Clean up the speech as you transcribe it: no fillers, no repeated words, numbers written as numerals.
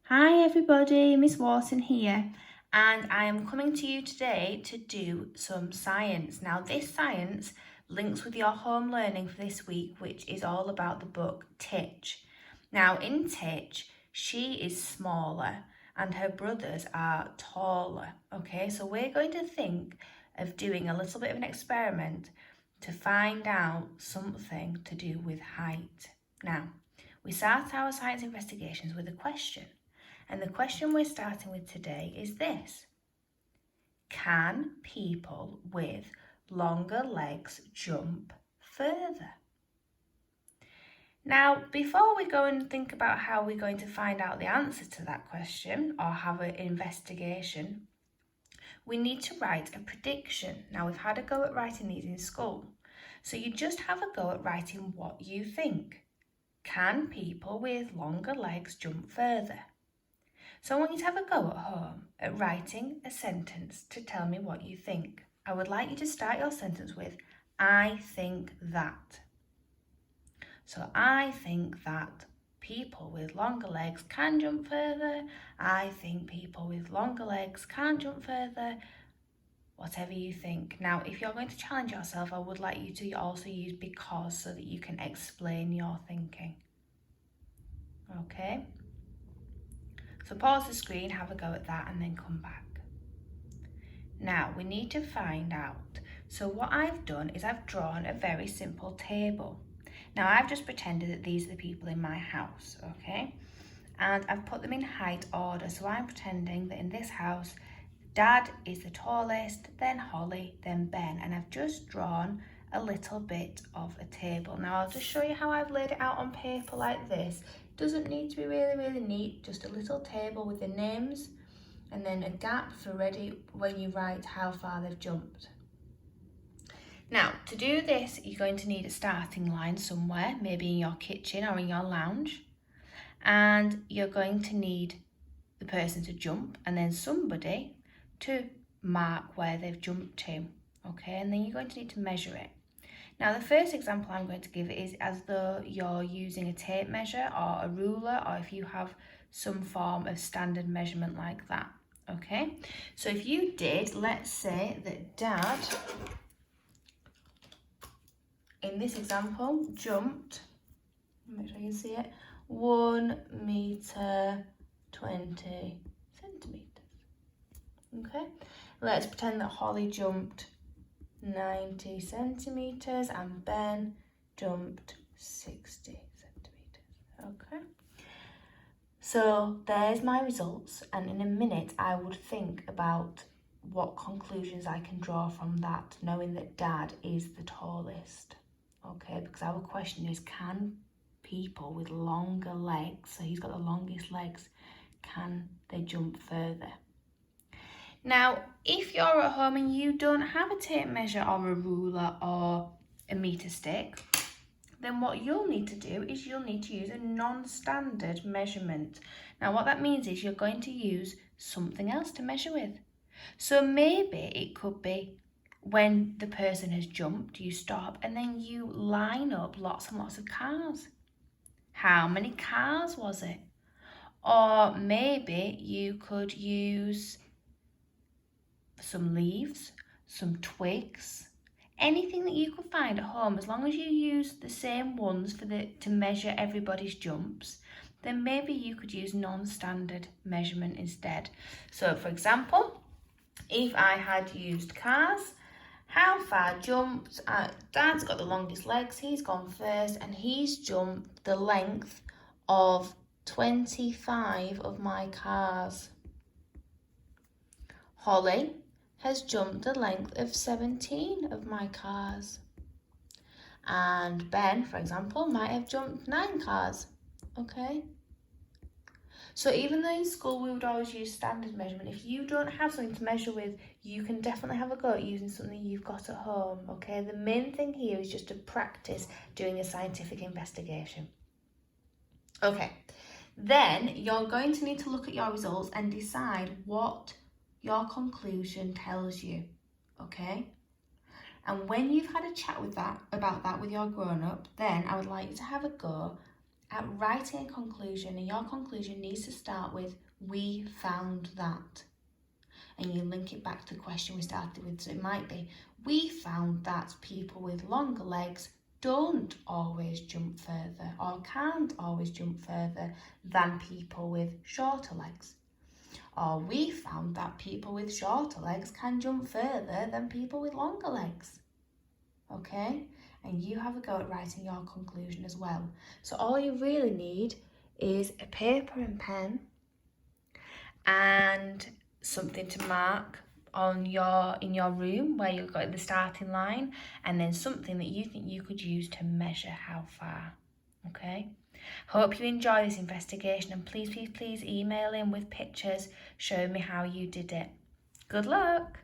Hi everybody, Miss Worton here, and I am coming to you today to do some science. Now this science links with your home learning for this week, which is all about the book Titch. Now in Titch, she is smaller and her brothers are taller, okay? So we're going to think of doing a little bit of an experiment to find out something to do with height. Now, we start our science investigations with a question. And the question we're starting with today is this: can people with longer legs jump further? Now, before we go and think about how we're going to find out the answer to that question or have an investigation, we need to write a prediction. Now, we've had a go at writing these in school. So you just have a go at writing what you think. Can people with longer legs jump further? So I want you to have a go at home at writing a sentence to tell me what you think. I would like you to start your sentence with, I think that. So I think that people with longer legs can jump further. I think people with longer legs can jump further. Whatever you think. Now, if you're going to challenge yourself, I would like you to also use because so that you can explain your thinking. Okay? So pause the screen, have a go at that, and then come back. Now, we need to find out. So what I've done is I've drawn a very simple table. Now, I've just pretended that these are the people in my house, okay? And I've put them in height order. So I'm pretending that in this house, Dad is the tallest, then Holly, then Ben. And I've just drawn a little bit of a table. Now, I'll just show you how I've laid it out on paper like this. Doesn't need to be really neat, just a little table with the names and then a gap for ready when you write how far they've jumped. Now, to do this, you're going to need a starting line somewhere, maybe in your kitchen or in your lounge. And you're going to need the person to jump and then somebody to mark where they've jumped to, okay? And then you're going to need to measure it. Now, the first example I'm going to give is as though you're using a tape measure or a ruler, or if you have some form of standard measurement like that, okay? So if you did, let's say that Dad, in this example, jumped, make sure you can see it, 1 meter 20 centimeters, okay? Let's pretend that Holly jumped 90 centimeters and Ben jumped 60 centimeters, okay? So there's my results, and in a minute I would think about what conclusions I can draw from that, knowing that Dad is the tallest, okay? Because our question is, can people with longer legs, so he's got the longest legs, can they jump further? Now, if you're at home and you don't have a tape measure or a ruler or a meter stick, then what you'll need to do is you'll need to use a non-standard measurement. Now, what that means is you're going to use something else to measure with. So maybe it could be when the person has jumped, you stop and then you line up lots and lots of cars. How many cars was it? Or maybe you could use some leaves, some twigs, anything that you could find at home. As long as you use the same ones to measure everybody's jumps, then maybe you could use non-standard measurement instead. So for example, if I had used cars, how far jumped, Dad's got the longest legs, he's gone first and he's jumped the length of 25 of my cars. Holly has jumped the length of 17 of my cars. And Ben, for example, might have jumped 9 cars, okay? So even though in school we would always use standard measurement, if you don't have something to measure with, you can definitely have a go at using something you've got at home, okay? The main thing here is just to practice doing a scientific investigation. Okay, then you're going to need to look at your results and decide what your conclusion tells you, okay? And when you've had a chat about that with your grown-up, then I would like you to have a go at writing a conclusion, and your conclusion needs to start with, we found that. And you link it back to the question we started with. So it might be, we found that people with longer legs don't always jump further or can't always jump further than people with shorter legs. Or we found that people with shorter legs can jump further than people with longer legs. Okay? And you have a go at writing your conclusion as well. So all you really need is a paper and pen and something to mark in your room where you've got the starting line, and then something that you think you could use to measure how far. Okay? Hope you enjoy this investigation, and please email in with pictures showing me how you did it. Good luck!